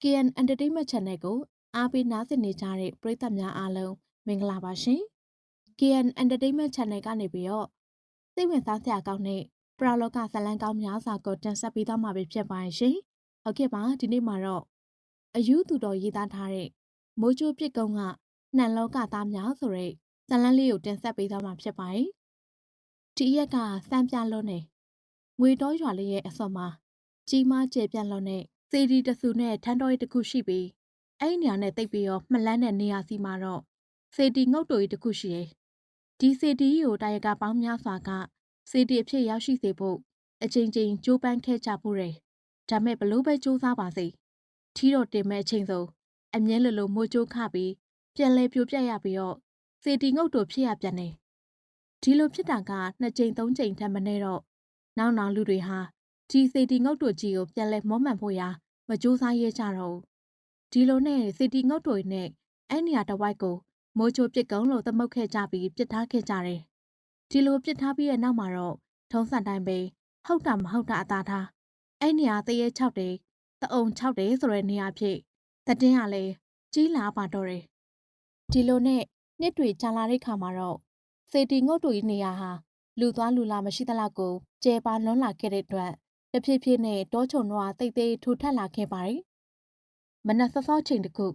KN Entertainment Channel ကိုအားပေးနားဆင်နေကြတဲ့ပရိသတ်များအားလုံးမင်္ဂလာပါရှင်။ KN Entertainment Channel ကနေပြီးတော့စိတ်ဝင်စားစရာကောင်းတဲ့ပရလောကဇာတ်လမ်းကောင်းများစွာကိုတင်ဆက်ပေးသွားမှာဖြစ်ပါရဲ့ရှင်။ဟုတ်ကဲ့ပါဒီနေ့မှာတော့အယူသူတော်ရေးသားထားတဲ့မိုးချိုးပြစ်ကုန်းကနှံလောကသားများဆိုတဲ့ဇာတ်လမ်းလေးကိုတင်ဆက်ပေးသွားမှာဖြစ်ပါရဲ့။ဒီရက်ကစမ်းပြလွန်းနေငွေတော်ရွာလေးရဲ့အစောမှာကြီးမားကျယ်ပြန့်လွန်းတဲ့စေဒီတဆူနဲ့ထန်းတော်ရီတစ်ခုရှိပြီးအဲ့ဒီနေရာနဲ့တိတ်ပြီးတော့မလန်းတဲ့နေရာစီမှာတော့စေတီငုတ်တူကြီးတစ်ခုရှိတယ်။ဒီစေတီကိုတာယကပေါင်းများစွာကစေတီအဖြစ်ရောက်ရှိစေဖို့အချိန်ချင်းကြိုးပမ်းခဲ့ကြဖို့တယ်။ဒါမဲ့ဘလို့ပဲစူးစမ်းပါစေထီတော့တင်မဲ့အချိန်ဆုံးအမြဲလိုမိုးကြိုးခပြီးပြန်လဲပြိုပြက်ရပြီးတော့စေတီငုတ်တူဖြစ်ရပြန်တယ်။ဒီလိုဖြစ်တာက2ကြိမ်3ကြိမ်ထက်မနည်းတော့နောက်လူတွေဟာဒီစေတီငုတ်တူကြီးကိုပြန်လဲမောမှန်ဖို့ရာမကြိုးစားရဲကြတော့ဒီလိုနဲ့စေတီငုတ်တွေနဲ့အဲ့နေရာတစ်ဝိုက်ကိုမိုးချိုးပစ်ကုံလို့သမုတ်ခဲ့ကြပြီးပစ်ထားခဲ့ကြတယ်။ဒီလိုပစ်ထားပြီးတဲ့နောက်မှာတော့ထုံးစံတိုင်းပဲဟုတ်တာမဟုတ်တာအသာထားအဲ့နေရာတရေ6တယ်တအုံ6တယ်ဆိုတဲ့နေရာဖြစ်သတင်းကလည်းကြီးလာပါတော့တယ်။ဒီလိုနဲ့နှစ်တွေကြာလာတဲ့ခါမှာတော့စေတီငုတ်တွေနေရာဟာလူသွားလူလာမရှိသလောက်ကိုကျဲပါလွန်းလာခဲ့တဲ့အတွက်တဖြည်းဖြည်းနဲ့တောချုံတော့တိတ်တိတ်ထူထပ်လာခဲ့ပါတယ်။မနက်စောစောချိန်တခု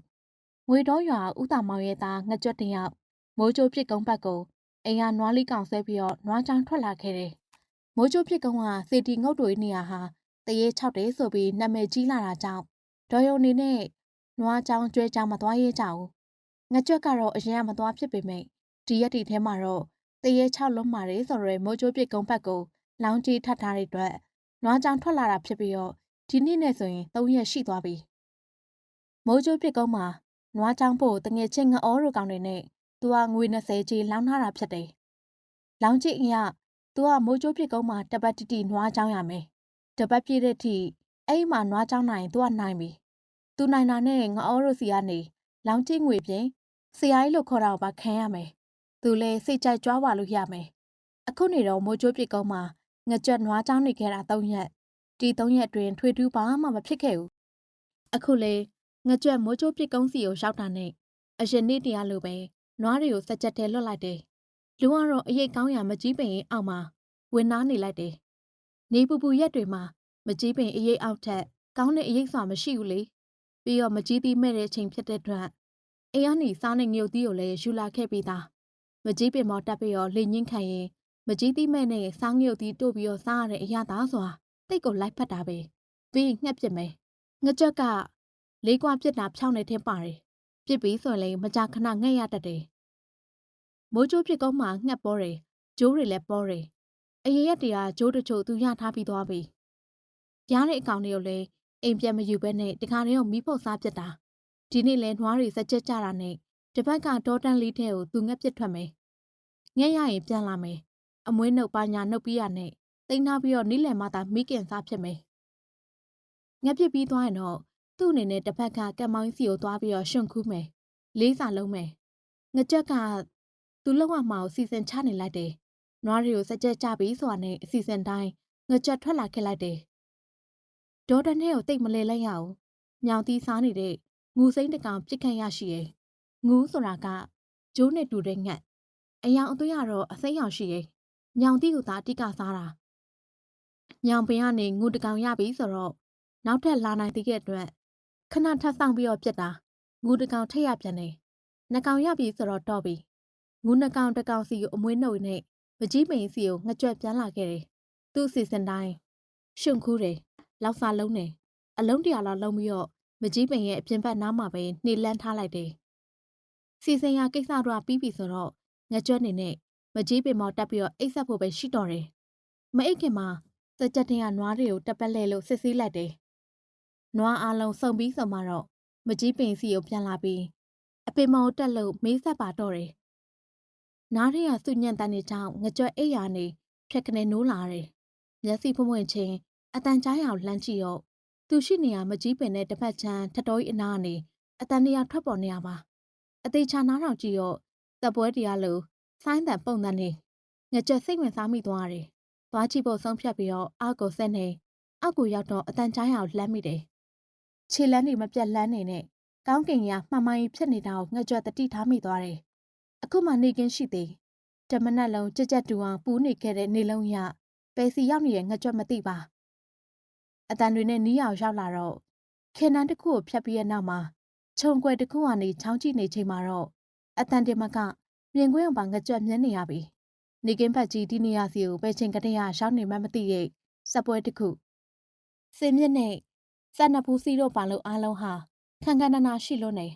ငွေတော်ရွာဦးတာမောင်ရဲ့သားငကြွက်တယောက်မိုးချိုးပြစ်ကုန်းဘက်ကိုအိမ်ကနွားလေးကောင်ဆွဲပြီးတော့နွားချောင်းထွက်လာခဲ့တယ်။မိုးချိုးပြစ်ကုန်းကစေတီငုတ်တွေနေရာဟာတရေ6တယ်ဆိုပြီးနာမည်ကြီးလာတာကြောင့်ဒေါ်ယုံနေနဲ့နွားချောင်းကျွဲချောင်းမသွားရဲကြဘူး။ငကြွက်ကတော့အရင်ကမသွားဖြစ်ပေမဲ့ဒီရက်ဒီထဲမှာတော့တရေ6လုံးမာတယ်ဆိုတော့မိုးချိုးပြစ်ကုန်းဘက်ကိုလောင်းကြီးထပ်ထားတဲ့အတွက်နွားချောင်းထွက်လာတာဖြစ်ပြီးတော့ဒီနေ့နဲ့ဆိုရင်3ရက်ရှိသွားပြီ။မိုးချိုးပြစ်ကုန်းမှာနွားချောင်းဖို့တငယ်ချင်းငအောတို့ကောင်တွေနဲ့သူကငွေ20ကြီးလောင်းထားတာဖြစ်တယ်။လောင်းကြီးအင်ကသူကမိုးချိုးပြစ်ကုန်းမှာတပတ်တိနွားချောင်းရမယ်။တပတ်ပြည့်တဲ့အထိအဲ့မှာနွားချောင်းနိုင်သူကနိုင်ပြီ။သူနိုင်တာနဲ့ငအောတို့စီကနေလောင်းကြီးငွေပြင်ဆရာကြီးလို့ခေါ်တာပါခံရမယ်။သူလည်းစိတ်ကြိုက်ကြွားပါလို့ရမယ်။အခုနေတော့မိုးချိုးပြစ်ကုန်းမှာငကြွက်နွားချောင်းနေခဲ့တာ3ရက်ဒီ3ရက်အတွင်းထွေထူးပါမှမဖြစ်ခဲ့ဘူးအခုလေငကြွက်မိုးချိုးပြစ်ကုန်းစီကိုရောက်တာနဲ့အရင်နေ့တရားလိုပဲနွားတွေကိုစက်ချက်ထဲလွတ်လိုက်တယ်လူကတော့အရေးကောင်းရမကြီးပင်ရင်အောက်မှာဝင်နားနေလိုက်တယ်နေပူပူရက်တွေမှာမကြီးပင်အရေးအောက်ထက်ကောင်းတဲ့အရေးစွာမရှိဘူးလေပြီးတော့မကြီးသီးမဲ့တဲ့အချိန်ဖြစ်တဲ့အတွက်အိမ်ကနေစားနေငုတ်သီးကိုလည်းယူလာခဲ့ပြီးသားမကြီးပင်မော်တက်ပြီးတော့လေညင်းခံရင်မကြီးသီးမဲ့နဲ့စားငုတ်သီးတို့ပြီးတော့စားရတဲ့အရာသားဆိုတာတိတ်ကိုလိုက်ဖက်တာပဲပြီးငှက်ပြစ်မယ်ငကြက်ကလေးကွာပြစ်တာဖြောင်းနေထင်းပါတယ်ပြစ်ပြီးဆိုရင်လည်းမကြာခဏငှက်ရတတ်တယ်မိုးချိုးပြစ်ကုန်းမှာငှက်ပေါ်တယ်ဂျိုးတွေလည်းပေါ်တယ်အရေရက်တွေကဂျိုးတချို့သူရထားပြီးသွားပြီရတဲ့အကောင်တွေကိုလည်းအိမ်ပြန်မယူဘဲနဲ့တခါတည်းကမီးဖို့စားပြစ်တာဒီနေ့လဲနွားတွေစက်ချက်ကြတာနဲ့တပတ်ကတောတန်းလေးထဲကိုသူငှက်ပြစ်ထွက်မယ်ငှက်ရရင်ပြန်လာမယ်အမွေးနှုတ်ပါညာနှုတ်ပြီးရနဲ့တိန်းထားပြီးတော့နီးလယ်မှသာမိခင်စားဖြစ်မယ်ငှက်ပြစ်ပြီးသွားရင်တော့သူ့အနေနဲ့တစ်ဖက်ကကံမောင်းစီကိုသွားပြီးတော့ရှွန့်ခူးမယ်လေးစာလုံးမယ်ငကြက်ကသူ့လောက်အမှာကိုစီစဉ်ချနေလိုက်တယ်နွားတွေကိုစက်ကြက်ကြပြီးဆိုတာနဲ့အစီအစဉ်တိုင်းငကြက်ထွက်လာခဲ့လိုက်တယ်ဒေါ်တနဲ့ကိုတိတ်မလဲလိုက်ရအောင်ညောင်သီးစားနေတဲ့ငူစိမ့်တကောင်ပြစ်ခန့်ရရှိရဲ့ငူးဆိုတာကဂျိုးနဲ့တူတဲ့ငှက်အယောင်အသွေးကတော့အစိမ်းရောင်ရှိရဲ့ညောင်သီးကိုသာအတိကစားတာညောင်ပင်ကနေငူတကောင်ရပြီဆိုတော့နောက်ထပ်လာနိုင်သေးတဲ့အတွက်ခဏထပ်ဆောင်ပြီးတော့ပြက်တာငူတကောင်ထိတ်ရပြန်တယ်နှကောင်ရပြီဆိုတော့တော့ပြီငူနှကောင်တကောင်စီကိုအမွေးနှုတ်နဲ့မကြီးပိန်စီကိုငကြွက်ပြန်လာခဲ့တယ်သူ့အစီအစဉ်တိုင်းရှုံခူးတယ်လောက်စာလုံးတယ်အလုံးတရာလောက်လုံးပြီးတော့မကြီးပိန်ရဲ့အပြင်ဘက်နားမှာပဲနှေလန်းထားလိုက်တယ်စီစဉ်ရကိစ္စတော့ပြီးပြီဆိုတော့ငကြွက်နေနဲ့မကြီးပိန်မော်တက်ပြီးတော့အိတ်ဆက်ဖို့ပဲရှိတော့တယ်မအိတ်ခင်မှာစက်ချက်တင်ကနွားတွေကိုတက်ပက်လဲလို့စစ်ဆေးလိုက်တယ်နွားအားလုံးစုံပြီးဆိုမှတော့မကြီးပင်စီကိုပြန်လာပြီးအပင်မော်တက်လို့မေးဆက်ပါတော့တယ်နားထဲကစုညံ့တန်းနေကြောင်းငကြွက်အိယာနေဖြက်ကနေနိုးလာတယ်မျက်စိဖွင့်ဖွင့်ချင်းအတန်ကြားရအောင်လှမ်းကြည့်တော့သူရှိနေရမကြီးပင်နဲ့တစ်ဖက်ချမ်းထတော်ကြီးအနာကနေအတန်တရာထွက်ပေါ်နေရပါအသေးချာနားထောင်ကြည့်တော့တပ်ပွဲတရားလို့ဆိုင်းတန်ပုံတန်နေငကြွက်စိတ်ဝင်စားမိသွားတယ်သွားကြည့်ဖို့ဆုံးဖြတ်ပြီးတော့အောက်ကိုဆက်နေအောက်ကိုရောက်တော့အတန်ကြားရအောင်လှမ်းမိတယ် ခြေလန်းတွေမပြတ်လန်းနေနဲ့ကောင်းကင်ရမှန်မှန်ကြီးဖြစ်နေတာကိုငှက်ကြွတတိထားမိသွားတယ်အခုမှနေကင်းရှိသေးတမနက်လုံးကြက်ကြက်တူအောင်ပူနေခဲ့တဲ့နေလုံးရပဲစီရောက်နေတဲ့ငှက်ကြွမသိပါအတန်တွေနဲ့နီးအောင်ရောက်လာတော့ခင်နန်းတစ်ခုကိုဖြတ်ပြီးတဲ့နောက်မှာခြုံကွယ်တစ်ခုကနေချောင်းကြည့်နေချိန်မှာတော့အတန်တင်မကမြင်ကွင်းအောင်ပါငှက်ကြွမြင်နေရပြီနေကင်းဖက်ကြီးဒီနေရာစီကိုပဲချိန်ကတည်းကရောက်နေမှမသိရဲ့စပွဲတစ်ခုစင်မြင့်နဲ့စက်နဖူးစီတို့ပါလို့အားလုံးဟာခန်းခန်းနာနာရှိလို့နေ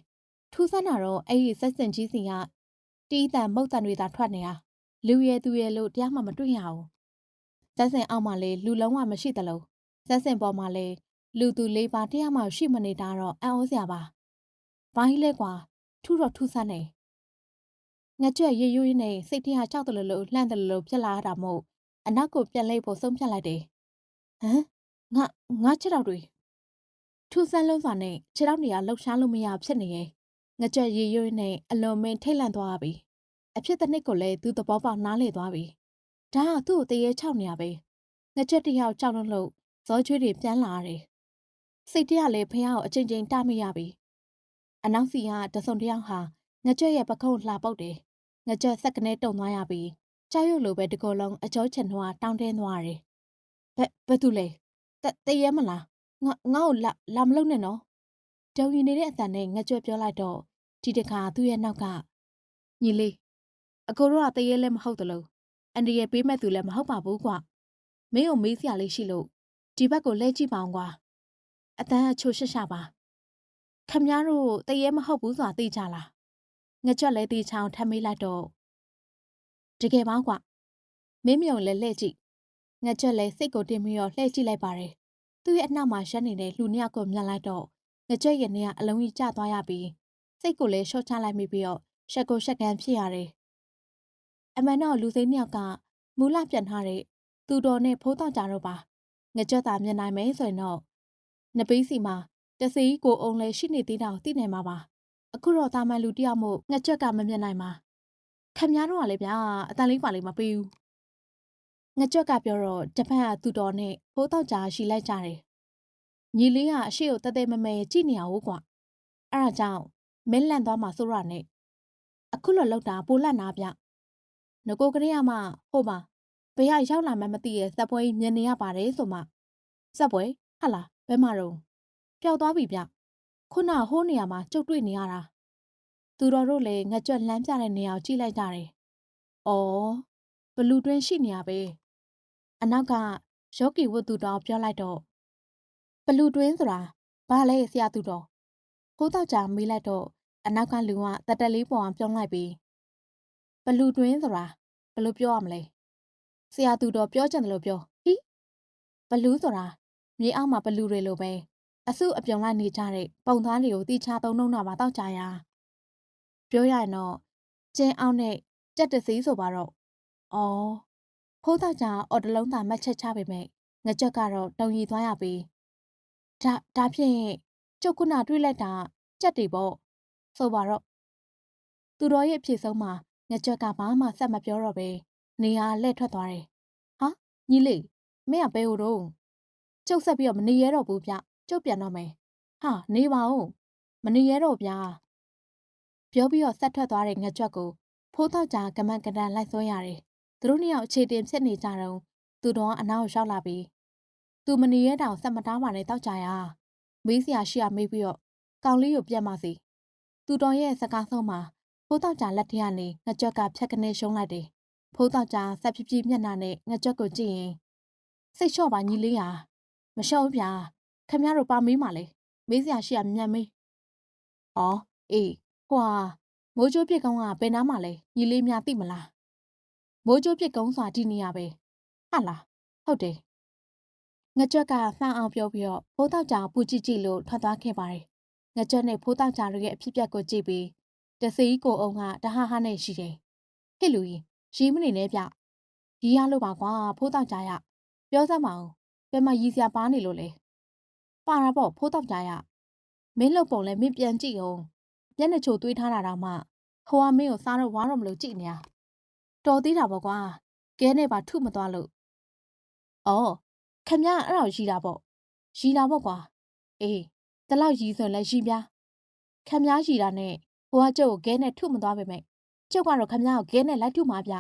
ထူးဆန်းတာတော့အဲ့ဒီဆက်စင်ကြီးစီကတီးတန်မုတ်တန်တွေသာထွက်နေတာလူရဲသူရဲလို့တရားမှမတွေ့ရဘူးဆက်စင်အောက်မှာလေလူလုံးဝမရှိသလိုဆက်စင်ပေါ်မှာလေလူသူလေးပါတရားမှရှိမနေတာတော့အံ့ဩစရာပါဘာကြီးလဲကွာထူတော့ထူးဆန်းနေငါကြွက်ရွရွနဲ့စိတ်ထဲဟာကြောက်တယ်လို့လှန့်တယ်လို့ဖြစ်လာတာမို့အနောက်ကိုပြန်လှည့်ဖို့ဆုံးဖြတ်လိုက်တယ်ဟမ်ငါခြေထောက်တွေထူးဆန်းလုံးစွာနဲ့ခြေထောက်တွေကလှုပ်ရှားလို့မရဖြစ်နေရဲ့ငကြွက်ရည်ရွေးနဲ့အလွန်မင်းထိတ်လန့်သွားပြီအဖြစ်တစ်နှစ်ကိုလည်းသူသဘောပေါက်နားလေသွားပြီဒါကသူ့ကိုတရေချောက်နေရပဲငကြွက်တယောက်ကြောက်လို့ဇောချွေးတွေပြန်လာတယ်စိတ်တရလည်းဖះကိုအချိန်ချင်းတမိရပြီအနောက်စီကတစုံတယောက်ဟာငကြွက်ရဲ့ပခုံးလှပုတ်တယ်ငကြွက်ဆက်ကနေတုံသွားရပြီကြောက်ရွံ့လိုပဲတကောလုံးအကျောချင်ထွားတောင်းတင်းသွားတယ်ဘယ်သူလဲတရဲမလားငါ့ကိုလာမလုပ်နဲ့နော်တုံရင်နေတဲ့အတန်နဲ့ငကြွက်ပြောလိုက်တော့ဒီတခါသူ့ရဲ့နောက်ကညီလေးအကိုတို့ကတရေလည်းမဟုတ်တလို့အန်ဒီရဲ့ပေးမဲ့သူလည်းမဟုတ်ပါဘူးကွမင်းကိုမေးစရာလေးရှိလို့ဒီဘက်ကိုလဲကြည့်ပါအောင်ကွာအတန်အချိုရှက်ရှာပါခမများတို့တရေမဟုတ်ဘူးဆိုတာသိကြလားငကြွက်လည်းတီချောင်းထမ်းမေးလိုက်တော့တကယ်ပါကွမင်းမြုံလည်းလှဲ့ကြည့်ငကြွက်လည်းစိတ်ကိုတင်ပြီးတော့လှဲ့ကြည့်လိုက်ပါတယ်သူ့ရဲ့အနောက်မှာရက်နေတဲ့လူနှစ်ယောက်ကိုမြင်လိုက်တော့ငကြွက်ရဲ့နေကအလုံးကြီးကျသွားရပြီးစိတ်ကိုလည်းရှော့ချလိုက်မိပြီးတော့ရှက်ကိုရှက်ကန်ဖြစ်ရတယ်အမှန်တော့လူစိမ်းနှစ်ယောက်ကမူလပြန်ထားတဲ့သူတော်နဲ့ဖိုးတောက်ကြတော့ပါငကြွက်သာမြင်နိုင်မယ်ဆိုရင်တော့နပေးစီမှာတစီကိုအုံလည်းရှိနေသေးတာကိုသိနိုင်မှာပါအခုတော့တာမန်လူတယောက်မို့ငကြွက်ကမမြင်နိုင်ပါခမများတော့ကလည်းဗျာအတန်လေးပါလေးမပေးဘူးငကြွက်ကပြောတော့တပတ်ကသူတော်နဲ့ဖိုးတောက်ကြရှိလိုက်ကြတယ်ညီလေးကအရှိကိုတသက်မမဲကြည့်နေရဘူးကွာအဲ့ဒါကြောင့်မင်းလန့်သွားမှာစိုးရနဲ့အခုလောလောက်တာပိုလန့်နာဗျငကိုကလေးကမှဟုတ်ပါဘယ်ဟာရောက်လာမှမသိရဲ့ဇက်ပွဲမြင်နေရပါတယ်ဆိုမှဇက်ပွဲဟာလားဘယ်မှာတော့ပျောက်သွားပြီဗျခုနဟိုးနေရာမှာကြုတ်တွေ့နေရတာသူတော်တို့လည်းငကြွက်လမ်းပြတဲ့နေရာကိုကြည့်လိုက်ကြတယ်ဩဘလူတွင်းရှိနေရပဲအနောက်ကယောဂီဝတ်သူတော်ပြောလိုက်တော့ဘလူတွင်းဆိုတာဘာလဲဆရာသူတော်ဖိုးတောက်ကြမေးလိုက်တော့အနောက်ကလူကတတက်လေးပေါ်အောင်ပြောလိုက်ပြီးဘလူတွင်းဆိုတာဘယ်လိုပြောရမလဲဆရာသူတော်ပြောချင်တယ်လို့ပြောဟိဘလူဆိုတာမြေအောက်မှာဘလူတွေလိုပဲအစုအပြုံလိုက်နေကြတဲ့ပုံသားတွေကိုတိချသုံးနှုံတာပါတောက်ကြရာပြောရရင်တော့ကျင်းအောင်နဲ့ကြက်တစည်းဆိုပါတော့ဩဖိုးတောက်ကြအော်တလုံးသာမတ်ချက်ချပေမဲ့ငကြက်ကတော့တုံရီသွားရပြီဒါဖြင့်ကျုပ်ခုနတွေးလိုက်တာကြက်တွေပေါ့ဆိုပါတော့သူတော်ရဲ့အဖြစ်ဆုံးမှာငကြက်ကဘာမှဆက်မပြောတော့ပဲနေရာလှည့်ထွက်သွားတယ်ဟာညီလေးမင်းကဘယ်ဟိုတော့ကျုပ်ဆက်ပြီးတော့မနေရတော့ဘူးဗျကျုပ်ပြန်တော့မယ်ဟာနေပါဦးမနေရတော့ဗျာပြောပြီးတော့ဆက်ထွက်သွားတဲ့ငကြက်ကိုဖိုးတောက်ကြကမန်ကတန်လိုက်ဆွဲရတယ်သူတို့နှစ်ယောက်အခြေတင်ဖြစ်နေကြတော့သူတော်အနောက်ရောက်လာပြီးသူမနေရတောင်ဆက်မတားပါနဲ့တောက်ကြရမေးစရာရှိရမေးပြီးတော့ကောင်လေးကိုပြန်ပါစီသူတော်ရဲ့စကားဆုံးမှာဖိုးတောက်ကြလက်ထက်ကနေငကြက်ကဖြတ်ကနေရှုံးလိုက်တယ်ဖိုးတောက်ကြဆက်ဖြည်းဖြည်းမျက်နှာနဲ့ငကြက်ကိုကြည့်ရင်စိတ်လျှော့ပါညီလေးဟာမလျှော့ဘူးဗျာခမရတို့ပါမေးမှလေမေးစရာရှိရမြန်မေးဩအေးဟွာမိုးချိုးပြစ်ကုန်းကဘယ်နားမှာလဲညီလေးများသိမလားမိုးချိုးပြစ်ကုန်းဆိုတာဒီနေရာပဲဟာလားဟုတ်တယ်ငကြက်ကလှမ်းအောင်ပြောပြီးတော့ဖိုးတောက်ကြပူကြည့်ကြည့်လို့ထွက်သွားခဲ့ပါတယ်ငကြက်နဲ့ဖိုးတောက်ကြရဲ့အဖြစ်ပြက်ကိုကြည့်ပြီးတစီကိုအုံကတဟဟနဲ့ရှိတယ်ဟဲ့လူကြီးရီးမနေနဲ့ဗျရီးရလို့ပါကွာဖိုးတောက်ကြရပြောစမ်းပါဦးဘယ်မှာရီးစရာပါနေလို့လဲပါတာပေါ့ဖိုးတောက်ကြရမင်းလှုပ်ပုံလဲမင်းပြန်ကြည့်အောင်မျက်နှာချိုသွေးထားတာတော့မှဟိုကမင်းကိုစားတော့ဝါတော့မလို့ကြည့်နေရတော်သေးတာပေါ့ကွာကဲနဲ့ပါထုမသွားလို့ဩခမရအဲ့ဒါရီးတာပေါ့ရီးတာပေါ့ကွာအေး တလောက်ရီဆိုလဲရီပြားခမည်းရီတာနဲ့ဟိုကကျုပ်ကိုခဲနဲ့ထုမသွားပေမဲ့ကျုပ်ကတော့ခမည်းကိုခဲနဲ့လိုက်ထုမှာဗျ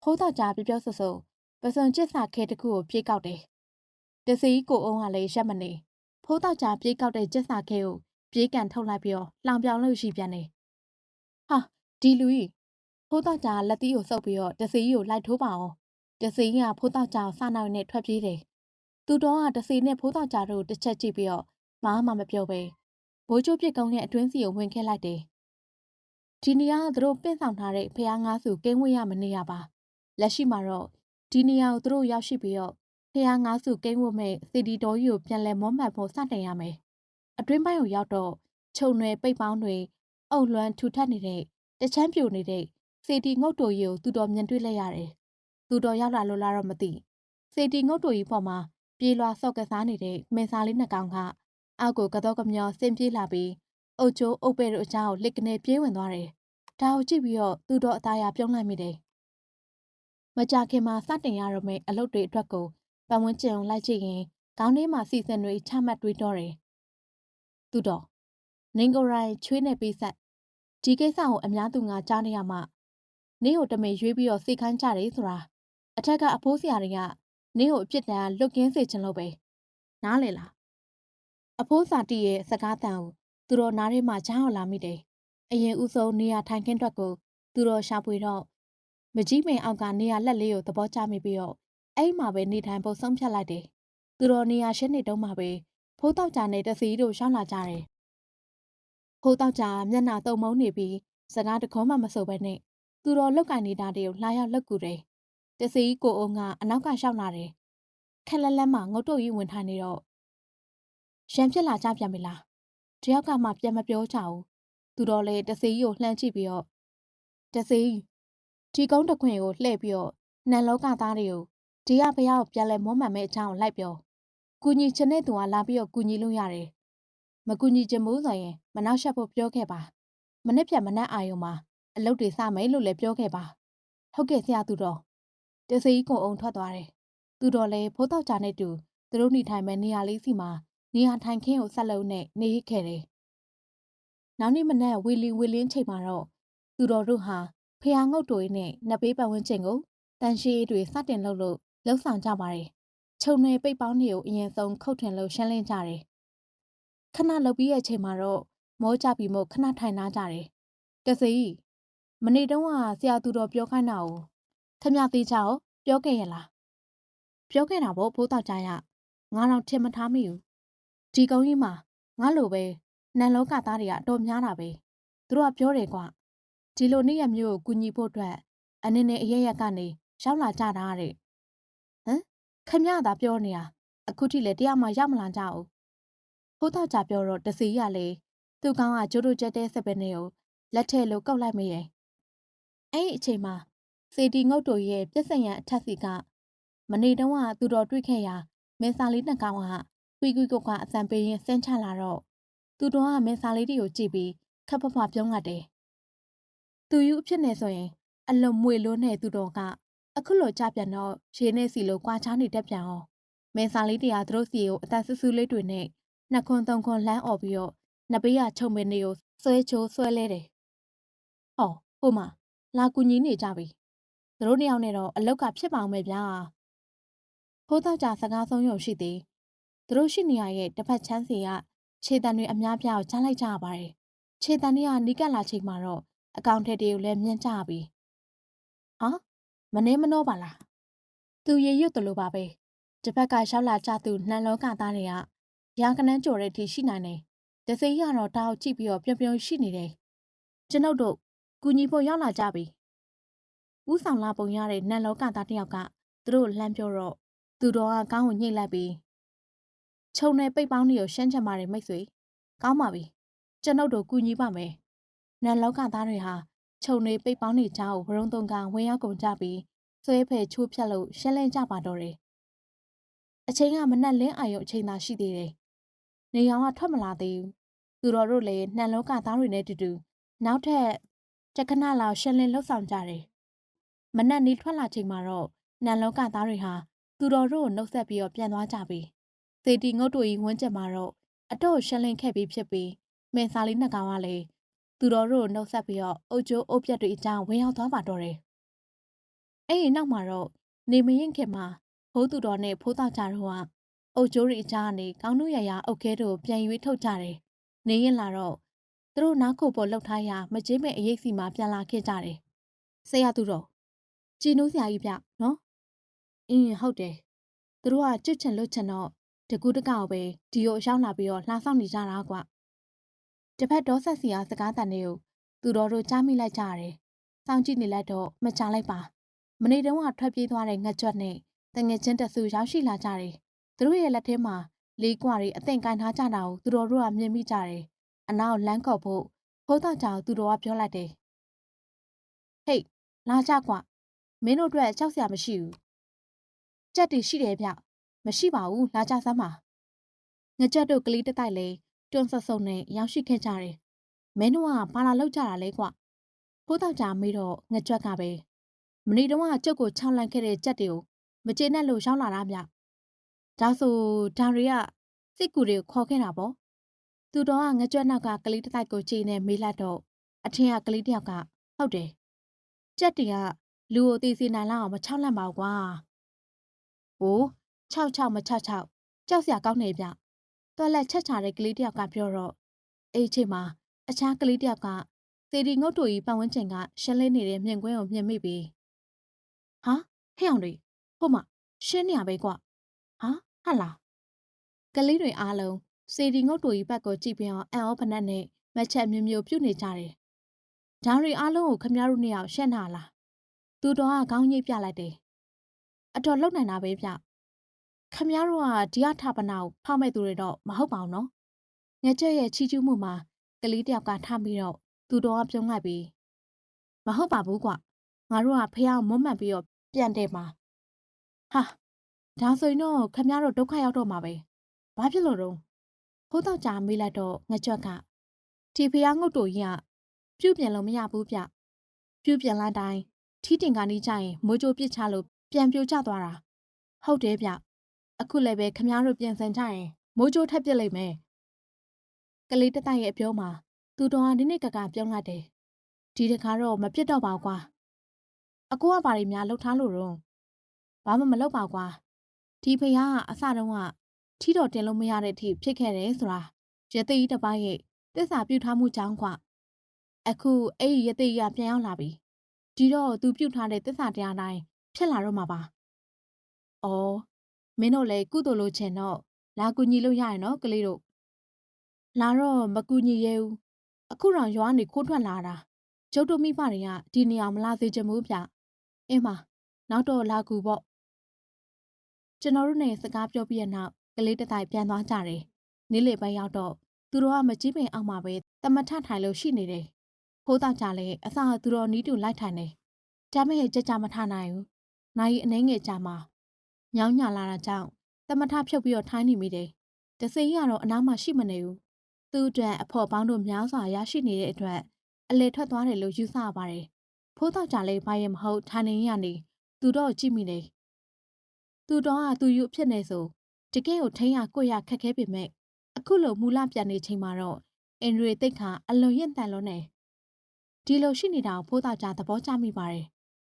ဖိုးတော့ကြာပြောဆိုဆိုပစွန်ကျစ်စာခဲတစ်ခုကိုပြေးကောက်တယ်တစီကိုအုံးကလည်းရက်မနေဖိုးတော့ကြာပြေးကောက်တဲ့ကျစ်စာခဲကိုပြေးကန်ထုတ်လိုက်ပြီးတော့လောင်ပြောင်လို့ရှိပြန်တယ်ဟာဒီလူကြီးဖိုးတော့ကြာလက်သီးကိုစုပ်ပြီးတော့တစီကိုလိုက်ထိုးပါအောင်တစီကဖိုးတော့ကြာကိုစနောက်နဲ့ထွက်ပြေးတယ်သူတော်ကတစီနဲ့ဖိုးတော့ကြာတို့တစ်ချက်ကြည့်ပြီးတော့ဘာမှမပြောပဲဘိုးချိုးပြစ်ကုန်းရဲ့အတွင်းစီကိုဝင်ခဲ့လိုက်တယ်ဒီနေရာကသူတို့ပင့်ဆောင်ထားတဲ့ဖျားငါးစုကင်းဝေးရမနေရပါလက်ရှိမှာတော့ဒီနေရာကိုသူတို့ရောက်ရှိပြီးတော့ဖျားငါးစုကင်းဝတ်မဲ့စီဒီတော်ကြီးကိုပြန်လဲမောမှတ်ဖို့စတင်ရမယ်အတွင်းပိုင်းကိုရောက်တော့ခြုံနယ်ပိတ်ပေါင်းတွေအုပ်လွမ်းထူထပ်နေတဲ့တချမ်းပြိုနေတဲ့စီဒီငုတ်တိုကြီးကိုသူတော်မြင်တွေ့လိုက်ရတယ်သူတော်ရောက်လာလို့လားတော့မသိစီဒီငုတ်တိုကြီးပေါ်မှာပြေးလွှာဆော့ကစားနေတဲ့မင်းစားလေးနှစ်ကောင်ကအောက်ကိုကတော့ကမျောဆင်းပြေးလာပြီးအုတ်ချိုးအုတ်ပဲ့တို့အကြောင်းလက်ကနေပြေးဝင်သွားတယ်ဒါကိုကြည့်ပြီးတော့သူတော်အသားရပြုံးလိုက်မိတယ်မကြခင်မှာစတင်ရတော့မယ့်အလုပ်တွေအတွက်ကိုပတ်ဝန်းကျင်ကိုလိုက်ကြည့်ရင်ခေါင်းထဲမှာစီစဉ်တွေချမှတ်တွေးတော့တယ်သူတော်နင်ကိုယ်တိုင်ချွေးနေပေးဆက်ဒီကိစ္စကိုအများသူငါကြားနေရမှနင်းကိုတမေရွေးပြီးတော့စိတ်ခိုင်းကြတယ်ဆိုတာအထက်ကအဖိုးဆရာတွေကနင်းကိုအပြစ်ဒဏ်လွတ်ကင်းစေချင်လို့ပဲနားလေလားအဖိုးစာတီရဲ့စကားတန်ကိုသူတော်နားထဲမှာကြားအောင်လာမိတယ်အရင်ဦးဆုံးနေရာထိုင်ခင်းအတွက်ကိုသူတော်ရှာဖွေတော့မကြီးမင်အောက်ကနေရာလက်လေးကိုသဘောကျမိပြီးတော့အဲ့မှာပဲနေထိုင်ဖို့ဆုံးဖြတ်လိုက်တယ်သူတော်နေရာရှင်းနေတုန်းမှာပဲဖိုးတောက်ကြနဲ့တစီတို့ရှောင်းလာကြတယ်ဖိုးတောက်ကြမျက်နှာတုံမုံနေပြီးစကားတခုမှမဆိုဘဲနဲ့သူတော်လောက်ကင်နေတာတွေကိုလှာရောက်လောက်ကူတယ်တစီကိုအုံကအနောက်ကရှောက်လာတယ်ခက်လက်လက်မှငုတ်တို့ကြီးဝင်ထိုင်နေတော့ရံဖြစ်လာကြပြန်ပြီလားတယောက်ကမှပြန်မပြောချဘူးသူတော်လေတစီကိုလှမ်းကြည့်ပြီးတော့တစီဒီကုန်းတခွင်ကိုလှည့်ပြီးတော့နန်လောကသားတွေကိုဒီကဘုရားကိုပြန်လဲမွမ်းမှန်မဲ့အကြောင်းကိုလိုက်ပြောကူညီချင်တဲ့သူကလာပြီးတော့ကူညီလို့ရတယ်မကူညီချင်ဘူးဆိုရင်မနှောက်ယှက်ဖို့ပြောခဲ့ပါမနစ်ဖြတ်မနှက်အာယုံမှာအလုပ်တွေစမယ်လို့လည်းပြောခဲ့ပါဟုတ်ကဲ့ဆရာသူတော်တစီကိုအုံထွက်သွားတယ်သူတော်လည်းဖိုးတောက်ကြနဲ့တူသူတို့နေထိုင်မဲ့နေရာလေးစီမှာနေရာထိုင်ခင်းကိုဆက်လုံးနဲ့နေရခဲ့တယ်နောက်နေ့မနက်ဝီလင်းချိန်မှာတော့သူတော်တို့ဟာဖျားငုတ်တွေနဲ့နှစ်ပေးပတ်ဝန်းကျင်ကိုတန်ရှည်တွေစတင်လုပ်လို့လှုပ်ဆောင်ကြပါတယ်ခြုံတွေပိတ်ပေါင်းတွေကိုအရင်ဆုံးခုတ်ထွင်လို့ရှင်းလင်းကြတယ်ခဏလှုပ်ပြီးရဲ့ချိန်မှာတော့မောကြပြီးမို့ခဏထိုင်နာကြတယ်တစီမနေ့တုန်းကဆရာသူတော်ပြောခိုင်းတာကိုခမသေးချောပြောခဲ့ရလားပြောခဲ့တာပေါ့ဖိုးတောက်ကြရငါတော့ထင်မထားမိဘူးဒီကုန်းကြီးမှာငါလိုပဲနန်လောကသားတွေကအတော်များတာပဲသူတို့ကပြောတယ်ကွာဒီလိုနေ့ရက်မျိုးကိုကူညီဖို့အတွက်အနေနဲ့အရရက်ကနေရောက်လာကြတာတဲ့ဟမ်ခမရသာပြောနေတာအခုထိလည်းတရားမှရောက်မလာကြဘူးဖိုးတောက်ကြပြောတော့တစီရလေသူကောင်းကဂျိုးတို့ကျက်တဲ့စပင်းတွေကိုလက်ထဲလိုကောက်လိုက်မိရဲ့အဲ့ဒီအချိန်မှာစေတီငုတ်တို့ရဲ့ပြက်စံရန်အထက်စီကမနေ့တုန်းကသူတော်တွေ့ခဲ့ရာမင်းစာလေးနှစ်ကောင်ကကွီကွီကွကအစံပေးရင်ဆင်းချလာတော့သူတော်ကမင်းစာလေးတွေကိုကြည့်ပြီးခပ်ဖွားဖွားပြုံးလာတယ်သူယူအဖြစ်နေဆိုရင်အလုံးမွေလို့နဲ့သူတော်ကအခုလိုကြပြန်တော့ရေနဲ့စီလိုကွာချားနေတတ်ပြန်အောင်မင်းစာလေးတရားသူတို့စီကိုအသက်ဆူဆူလေးတွေနဲ့နှစ်ခွန်းသုံးခွန်းလှမ်းអော်ပြီးတော့နှစ်ပေးရခြုံမင်းတွေကိုဆွဲချိုးဆွဲလဲတယ်ဟောဟိုမှာလာကူညီနေကြပြီသူတို့နှစ်ယောက်နဲ့တော့အလောက်ကဖြစ်ပါအောင်မယ်ဗျာဖိုးသားကြစကားဆုံးရုံရှိသည်သူတို့ရှိနေရရဲ့တစ်ဖက်ချမ်းစီကခြေတံတွေအများပြားကိုကြားလိုက်ကြရပါတယ်ခြေတံတွေကနီးကပ်လာချိန်မှာတော့အကောင့်ထဲတွေကိုလည်းမြင်ကြပြီဟာမနေမနှောပါလားသူရရွတ်တယ်လို့ပါပဲတစ်ဖက်ကရောက်လာကြသူနှံလောကသားတွေကရာကနန်းကြော်တဲ့အထိရှိနိုင်တယ်တစိရတော့တောက်ကြည့်ပြီးတော့ပြုံရှိနေတယ်ကျွန်ုပ်တို့ကူညီဖို့ရောက်လာကြပြီဦးဆောင်လာပုံရတဲ့နှံလောကသားတယောက်ကသူတို့လှမ်းပြောတော့သူတော်ကကောင်းကိုညှိလိုက်ပြီးခြုံနယ်ပိတ်ပေါင်းတွေကိုရှင်းချပါတယ်မိတ်ဆွေကောင်းပါပြီကျွန်ုပ်တို့ကူညီပါမယ်နန်လောကသားတွေဟာခြုံနယ်ပိတ်ပေါင်းတွေကြားကိုဝရုံတုံကဝင်ရောက်ကုန်ကြပြီးဆွဲဖယ်ချိုးဖြတ်လို့ရှင်းလင်းကြပါတော့တယ်အချိန်ကမနက်လင်းအာရုံအချိန်သာရှိသေးတယ်နေရောင်ကထွက်မလာသေးဘူးသူတော်တို့လည်းနှံလောကသားတွေနဲ့တူတူနောက်ထပ်တခဏလောက်ရှင်းလင်းလှုပ်ဆောင်ကြတယ်မနက်နေထွက်လာချိန်မှာတော့နှံလောကသားတွေဟာသူတော်တို့ကိုနှုတ်ဆက်ပြီးတော့ပြန်သွားကြပြီစေတီငုတ်တို့ကြီးဝန်းကျင်မှာတော့ အတော့ရှင်းလင်းခဲ့ပြီးဖြစ်ပြီးမင်းစားလေးနှစ်ကောင်ကလည်းသူတော်တို့နှုတ်ဆက်ပြီးတော့အုတ်ကျိုးအုတ်ပြက်တွေအကြောင်းဝင်ရောက်သွားပါတော့တယ်။အဲ့ဒီနောက်မှာတော့နေမရင်ခင်မှာဖိုးသူတော်နဲ့ဖိုးသားကြတို့ကအုတ်ကျိုးတွေအကြားကနေကောင်းတို့ရရအုတ်ခဲတို့ပြန်ရွေးထုတ်ကြတယ်။နေရင်လာတော့သူတို့နားခုပေါ်လှုပ်ထားရမကြေးမဲ့အရေးစီမှာပြန်လာခဲ့ကြတယ်။ဆရာသူတော်ကြည်နိုးစရာကြီးပြနော်။ဟုတ်တယ်။သူတို့ကကြွချင်လွတ်ချင်တော့တကူးတကောက်ပဲဒီကိုရောက်လာပြီးတော့လှဆောင်နေကြတာကွ။တစ်ဖက်ဒေါဆက်စီယာစကားတန်တွေကိုသူတော်တို့ကြားမိလိုက်ကြရတယ်။စောင့်ကြည့်နေလိုက်တော့မချလိုက်ပါ။မနေ့တုန်းကထွက်ပြေးသွားတဲ့ငှက်ကြွက်နဲ့တငယ်ချင်းတဆူရောက်ရှိလာကြတယ်။သူတို့ရဲ့လက်ထဲမှာလေးကွာတွေအသင်ကင်ထားကြတာကိုသူတော်တို့ကမြင်မိကြတယ်။အနောက်လမ်းခေါ်ဖို့ဖိုးသားကြောင်သူတော်ကပြောလိုက်တယ်။ဟေးလာကြကွ။မင်းတို့အတွက်ကြောက်စရာမရှိဘူး။ကြက်တွေရှိတယ်ဗျ။မရှိပါဘူးလာကြစမ်းပါ။ငကြက်တို့ကလေးတတိုက်လေးတွန်းဆဆုပ်နဲ့ရောက်ရှိခဲ့ကြတယ်။မင်းတို့ကဘာလာလောက်ကြတာလဲကွ။ဖိုးသားကြောင်မေးတော့ငကြက်ကပဲမနေ့တုန်းကကျုပ်ကိုခြောက်လန့်ခဲ့တဲ့ကြက်တွေကိုမကျေနပ်လို့ရောက်လာတာဗျ။ဒါဆိုဒါတွေကစစ်ကူတွေကိုခေါ်ခဲ့တာပေါ့။သူတော်ကငကြွက်နောက်ကကလေးတတိုက်ကိုကြည်နေမေးလိုက်တော့အထင်ကကလေးတယောက်ကဟုတ်တယ်။ကြက်တွေကလူကိုသိစီနိုင်လောက်အောင်မခြောက်လန့်ပါဘူးကွာ။ဟိုး6မ6ကြောက်စရာကောင်းနေဗျ။တော်လက်ချက်ချတဲ့ကလေးတယောက်ကပြောတော့အဲ့ဒီချိန်မှာအခြားကလေးတယောက်ကစေဒီငုတ်တို့ကြီးပတ်ဝန်းကျင်ကရှင်းလင်းနေတဲ့မြင်ကွင်းကိုမြင်မိပြီးဟာဟဲ့အောင်တွေဟိုမှာရှင်းနေရပဲကွဟာဟာလားကလေးတွေအားလုံးစေဒီငုတ်တို့ကြီးဘက်ကိုကြည့်ပြီးအောင်အံ့ဩဖနက်နဲ့မက်ချက်မျိုးမျိုးပြုတ်နေကြတယ်ဒါတွေအားလုံးကိုခမရတို့နှစ်ယောက်ရှင်းနာလားသူတော်ကခေါင်းညိတ်ပြလိုက်တယ်အတော်လုံနိုင်တာပဲဗျခမရတို့ကဒီအထပနာကိုဖောက်မဲ့သူတွေတော့မဟုတ်ပါဘူးနော်ငကြက်ရဲ့ချီကျူးမှုမှာကလေးတယောက်ကထားပြီးတော့သူတော်ကပြုံးလိုက်ပြီးမဟုတ်ပါဘူးကွငါတို့ကဖះမွတ်မှတ်ပြီးတော့ပြန်တယ်မှာဟာဒါဆိုရင်တော့ခမရတို့ဒုက္ခရောက်တော့မှာပဲဘာဖြစ်လို့တော့ဖိုးတော့ကြာမေးလိုက်တော့ငကြွက်ကဒီဖះငုတ်တို့ကြီးကပြုတ်ပြင်လို့မရဘူးဗျပြုတ်ပြင်လိုက်တိုင်းထီးတင်ကနေကြရင်မိုးကြိုးပစ်ချလို့ပြန်ပြိုကျသွားတာဟုတ်တယ်ဗျအခုလည်းပဲခမရတို့ပြင်ဆင်ကြရင်မိုးကြိုးထက်ပစ်လိုက်မယ်ကလေးတတိုက်ရဲ့အပြောမှာသူတော်ဟာနိမ့်ကကပြုံးလိုက်တယ်ဒီတခါတော့မပြစ်တော့ပါကွာအကိုကဘာတွေများလှုပ်ထားလို့တော့ဘာမှမလုပ်ပါကွာဒီဖះကအစတုန်းကထီတော်တင်လို့မရတဲ့အထိဖြစ်ခဲ့တယ်ဆိုတာရသေးကြီးတစ်ပိုင်းရဲ့တစ္ဆာပြုထားမှုကြောင့်ကွာအခုအဲ့ဒီရသေးကြီးကပြန်ရောက်လာပြီဒီတော့သူပြုထားတဲ့တစ္ဆာတရားတိုင်းဖြစ်လာတော့မှာပါအော်မင်းတို့လည်းကုသိုလ်လို့ချင်တော့လာကူညီလို့ရရင်နော်ကလေးတို့လာတော့မကူညီရဲဘူးအခုတော့ရွာနေခိုးထွက်လာတာကျုပ်တို့မိဘတွေကဒီနေရာမလာစေချင်ဘူးဗျအင်းမနောက်တော့လာကူပေါ့ကျွန်တော်တို့နဲ့စကားပြောပြီးရနောက်ကလေးတတိုက်ပြန်သွားကြတယ်နေ့လေပိုင်းရောက်တော့သူတို့ကမကြီးပင်အောင်မှာပဲတမထထိုင်လို့ရှိနေတယ်ဖိုးသားကြလဲအစသူတော်နီးတူလိုက်ထိုင်တယ်ဒါမဲ့ကြကြမထနိုင်ဘူးနိုင်အနှဲငယ်ကြမှာညောင်းညာလာတာကြောင့်တမထဖြုတ်ပြီးတော့ထိုင်းနေမိတယ်တစိမ့်ကတော့အနားမှာရှိမနေဘူးသူ့အတွက်အဖော်ပေါင်းတို့များစွာရရှိနေတဲ့အတွက်အလေထွက်သွားတယ်လို့ယူဆရပါတယ်ဖိုးသားကြလဲဘာရင်မဟုတ်ထိုင်နေရနေသူတော့ကြည့်မိတယ်သူတော့ကသူယူဖြစ်နေဆိုတကယ်ကိုထိန်းရကိုရခက်ခဲပေမဲ့အခုလိုမူလပြန်နေချိန်မှာတော့အင်ရီတိတ်ခါအလွန်ရင့်တန်လို့နေဒီလိုရှိနေတာကိုဖိုးသားကြသဘောကျမိပါတယ်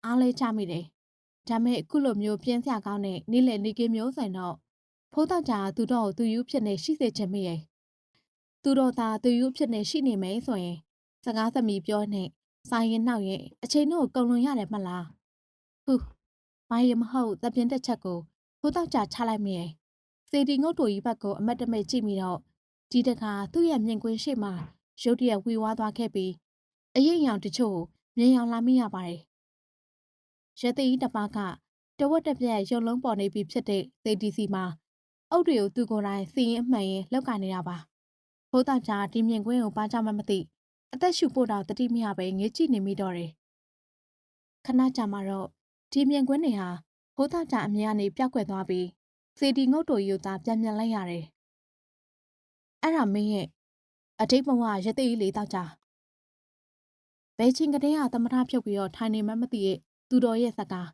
အားလဲချမိတယ်ဒါမဲ့အခုလိုမျိုးပြင်းစရာကောင်းတဲ့နေ့လည်နေကင်းမျိုးဆိုရင်တော့ဖိုးသားကြသူတော့သူယူဖြစ်နေရှိစေချင်မိရဲ့သူတော့သာသူယူဖြစ်နေရှိနေမယ်ဆိုရင်စကားသမီးပြောနေစားရင်နှောက်ရင်အချိန်တို့ကုံလွန်ရတယ်မလားဟူဘာရင်မဟုတ်သပြင်းတစ်ချက်ကိုဖိုးတော့ကြာချလိုက်မိရဲ့စေတီငုတ်တို့ကြီးဘက်ကိုအမတ်တမဲ့ကြည့်မိတော့ဒီတခါသူ့ရဲ့မြင်ကွင်းရှိမှရုတ်တရက်ဝီဝါးသွားခဲ့ပြီးအရင်ရောင်တချို့မြင်ရောင်လာမိရပါတယ်ရသေးကြီးတပါးကတဝက်တစ်ပြက်ရုံလုံးပေါ်နေပြီဖြစ်တဲ့သေတီစီမှာအုတ်တွေကိုသူကိုယ်တိုင်စီရင်အမှန်ရင်လောက်ကနေတာပါဖိုးတော့ကြာဒီမြင်ကွင်းကိုဘာကြောင့်မှမသိအသက်ရှူဖို့တော့တတိမရပဲငေးကြည့်နေမိတော့တယ်ခဏကြာမှတော့ဒီမြင်ကွင်းတွေဟာဖိုးသားကြအမြင်ကနေပျောက်ကွယ်သွားပြီးစေတီငုတ်တို့ယူသားပြန်ပြန်လိုက်ရတယ်။အဲ့ဒါမင်းရဲ့အတိတ်ဘဝရသေးလေးတောက်ကြဘဲချင်းကတဲ့ဟာသမထဖြုတ်ပြီးတော့ထိုင်နေမှမသိရဲ့သူတော်ရဲ့စကား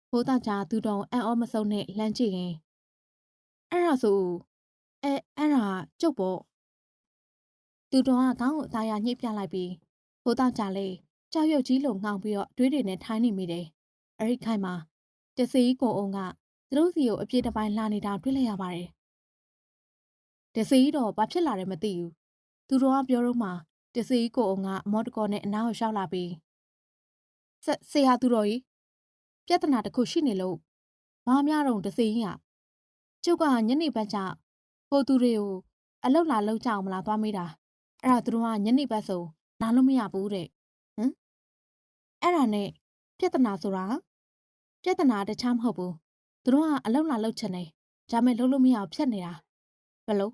ဖိုးသားကြသူတော်အံ့ဩမဆုံးနဲ့လမ်းကြည့်ရင်အဲ့ဒါဆို အဲ့ဒါကျုပ်ပေါ့သူတော်ကခေါင်းကိုအသားရညှိပြလိုက်ပြီးဖိုးတောက်ကြလေကြောက်ရွံ့ကြီးလိုငောင်ပြီးတော့တွေးတွေနဲ့ထိုင်းနေမိတယ်အဲ့ဒီခိုင်မှာတစီကိုအုံကသူတို့စီကိုအပြည့်တစ်ပိုင်းလာနေတာတွေ့လိုက်ရပါတယ်တစီတော့ဘာဖြစ်လာတယ်မသိဘူးသူတော်ကပြောတော့မှတစီကိုအုံကအမောတကောနဲ့အနားကိုရှောက်လာပြီးဆရာသူတော်ကြီးပြဿနာတစ်ခုရှိနေလို့ဘာများတော့တစီကကျုပ်ကညနေဘက်ကျဟိုသူတွေကိုအလောက်လာလောက်ကြအောင်မလားသွားမေးတာအဲ့ဒါသူတို့ကညနေဘက်ဆိုလာလို့မရဘူးတဲ့ဟမ်အဲ့ဒါနဲ့ပြဿနာဆိုတာပြဿနာတခြားမဟုတ်ဘူးသူတို့ကအလောက်လာလောက်ချင်တယ်ဒါမဲ့လုံးလို့မရအောင်ဖြတ်နေတာဘလို့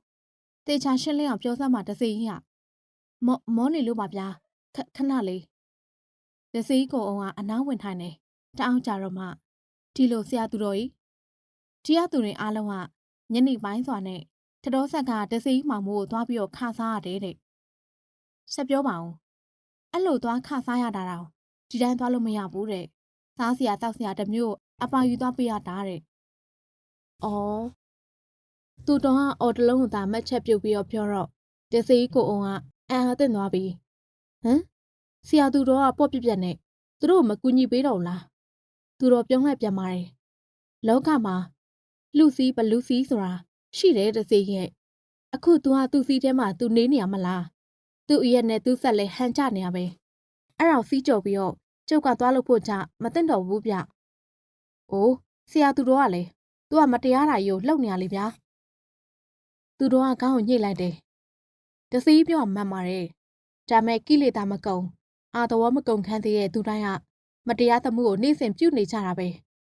တေချာရှင်းလင်းအောင်ပြောစမ်းပါတစီကမောနေလို့ပါဗျာခဏလေးတစီကိုအောင်ကအနားဝင်ထိုင်နေတအောင်ကြတော့မှဒီလိုဆရာသူတော်ကြီးဒီရသူတွေအားလုံးကညနေပိုင်းစွာနဲ့တတော်ဆက်ကတစီမောင်မိုးကိုသွားပြီးတော့ခါစားရတယ်တဲ့ဆက်ပြောပါဦးအဲ့လိုသွားခါစားရတာတော့ဒီတိုင်းသွားလို့မရဘူးတဲ့စားစရာတောက်စရာတစ်မျိုးအပါယူသွားပေးရတာတဲ့အော်သူတော်ကအော်တလုံးကိုသာမက်ချက်ပြုတ်ပြီးတော့ပြောတော့တစီကိုအောင်ကအံ့အားသင့်သွားပြီးဟမ်ဆရာသူတော်ကပေါ့ပြက်ပြက်နဲ့သူတို့မကူညီပေးတော့လားသူတော်ပြောင်းလိုက်ပြန်ပါတယ်လောကမှာလူစီဘလူစီဆိုတာရှိတယ်တစီရဲ့အခု तू ဟာသူ့စီးထဲမှာ तू နေနေရမလားသူ့အရက်နဲ့သူ့ဆက်လဲဟန်ကြနေရပဲအဲ့ဒါစီးကြော်ပြီးတော့ကျုပ်ကသွားလို့ဖို့ကြမသိတော့ဘူးဗျ။အိုးဆရာသူတော်ကလေ तू ကမတရားတာကြီးကိုလှုပ်နေရလေဗျာ။သူတော်ကခေါင်းကိုညှိလိုက်တယ်။တစီးပြောမှန်ပါတယ်။ဒါမဲ့ကိလေသာမကုံအာတော်မကုံခန်းသေးရဲ့သူတိုင်းကမတရားသမှုကိုနှိမ့်စင်ပြုတ်နေကြတာပဲ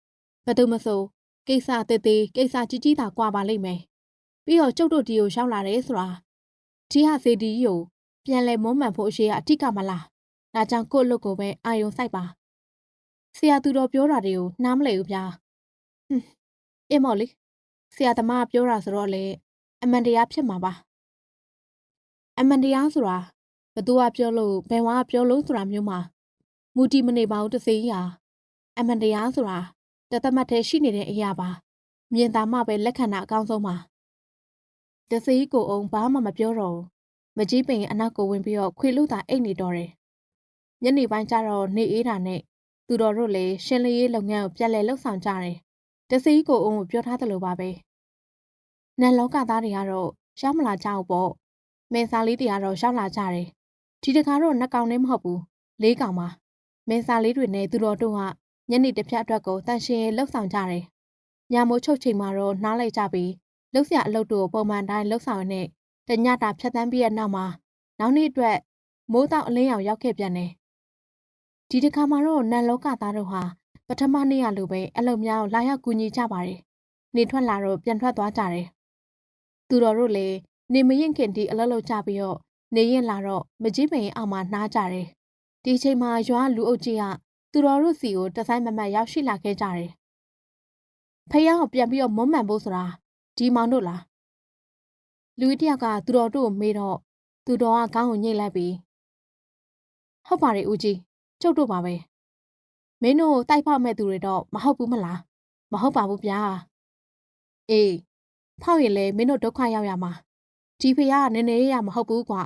။ဘယ်သူမဆိုကိစ္စသေးသေးကိစ္စကြီးကြီးသာကွာပါလိမ့်မယ်။ပြီးတော့ကျုပ်တို့ဒီကိုရောက်လာတယ်ဆိုတာဒီဟာစေတီကြီးကိုပြန်လဲမုံမှန်ဖို့အရှိကအထစ်ကမလား။ဒါကြောင့်ကို့အလုပ်ကိုပဲအာယုံစိုက်ပါ။ဆရာသူတော်ပြောတာတွေကိုနားမလည်ဘူးဗျာ။ဟွန်းအင်းမော်လေဆရာသမားပြောတာဆိုတော့လေအမှန်တရားဖြစ်မှာပါ။အမှန်တရားဆိုတာဘသူကပြောလို့ဘယ်ဝါကပြောလို့ဆိုတာမျိုးမှာမူတီမနေပါဘူးတစေးရာအမှန်တရားဆိုတာတသက်မှတ်တည်းရှိနေတဲ့အရာပါမြင်သာမှပဲလက်ခံတာအကောင်းဆုံးပါတစေးကိုအောင်ဘာမှမပြောတော့မကြီးပင်အနောက်ကိုဝင်ပြီးတော့ခွေလို့သာအိတ်နေတော့တယ်ညနေပိုင်းကျတော့နေအေးတာနဲ့သူတော်တို့လည်းရှင်းလင်းရေးလုပ်ငန်းကိုပြန်လည်လှုပ်ဆောင်ကြတယ်တစေးကိုအောင်ကိုပြောထားသလိုပါပဲနန်လောကသားတွေကတော့ရောက်မလာကြဘူးပေါ့မင်းစားလေးတွေကတော့ရောက်လာကြတယ်ဒီတခါတော့နှစ်ကောင်နဲ့မဟုတ်ဘူးလေးကောင်ပါမင်းစားလေးတွေနဲ့သူတော်တို့ကညနေတစ်ဖြတ်အတွက်ကိုတန်ရှင်းလှုပ်ဆောင်ကြတယ်ညမိုးချုပ်ချိန်မှာတော့နားလိုက်ကြပြီးလှုပ်ရှားအလုပ်တို့ပုံမှန်တိုင်းလှုပ်ဆောင်နေတညတာဖြတ်တန်းပြီးတဲ့နောက်မှာနောက်နေ့အတွက်မိုးတောက်အလင်းရောင်ရောက်ခဲ့ပြန်တယ်ဒီတစ်ခါမှာတော့နန်လောကသားတို့ဟာပထမနေ့ကလိုပဲအလုပ်များကိုလာရောက်ကူညီကြပါတယ်နေထွက်လာတော့ပြန်ထွက်သွားကြတယ်သူတော်တို့လည်းနေမရင်ခင်တီအလုပ်လုပ်ကြပြီးတော့နေရင်လာတော့မကြီးပင်အောင်မှနားကြတယ်ဒီချိန်မှာရွာလူအုပ်ကြီးကသူတော်တို့စီကိုတဆိုင်မမတ်ရောက်ရှိလာခဲ့ကြတယ်ဖယားကိုပြန်ပြီးတော့မုံမှန်ဖို့ဆိုတာဒီမောင်တို့လားလူတယောက်ကသူတော်တို့ကိုမေးတော့သူတော်ကခေါင်းကိုညှိလိုက်ပြီးဟုတ်ပါတယ်ဦးကြီးကျုပ်တို့ပါပဲမင်းတို့တိုက်ဖောက်မဲ့သူတွေတော့မဟုတ်ဘူးမလားမဟုတ်ပါဘူးဗျာအေးဖောက်ရင်လေမင်းတို့ဒုက္ခရောက်ရမှာဒီဖယားကနည်းနည်းရမဟုတ်ဘူးကွာ